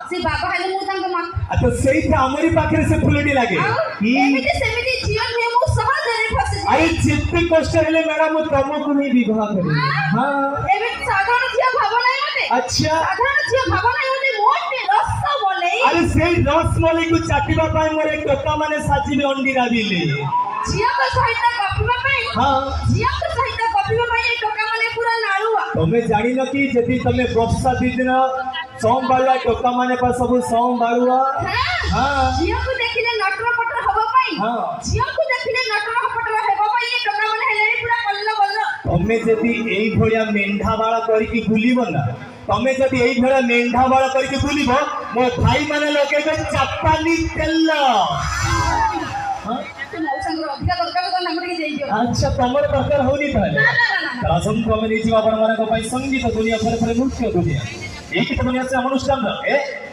से बाबा हेले मु तांको मा तो सेइटा हमरी पाखरे से फुलडी लागे एमिति सेमिति जीवन में मु सहज रे फसे अरे जितने कष्ट हेले मैडम तुमको ही विवाह करे हां एमिति साधारण झिया भाव नाही मते अच्छा साधारण झिया भाव नाही मते मोटे रस बोले अरे सेई रस मलाई को चाटिबा पाए मोरे टोका माने साजिबे अंडीरा दिले झिया को सहित कपिबा पाई हां झिया को सहित कपिबा पाई ए टोका माने पूरा नाळुआ तमे जानि न कि जति तमे वर्षा दिन सोम बालुआ टोका माने पर सब सोम बालुआ हां झिया को देखिले नटर पटर हबा पाई हां झिया को देखिले नटर पटर हबा पाई ए टोका माने हेले पूरा कल्ल कल्ल तमे जति एई भलिया मेंढा बाळा करिकि बुलिबो ना तमे जति एई भलिया मेंढा बाळा करिकि बुलिबो मो भाई माने लगेबे चापानी तेल हां अच्छा तमर दरकार होनी ताले रासम कमेडी जीवा बड़ माने को संगीत दुनिया फरे फरे मुख्य दुनिया एक दुनिया से अनुष्ठान ए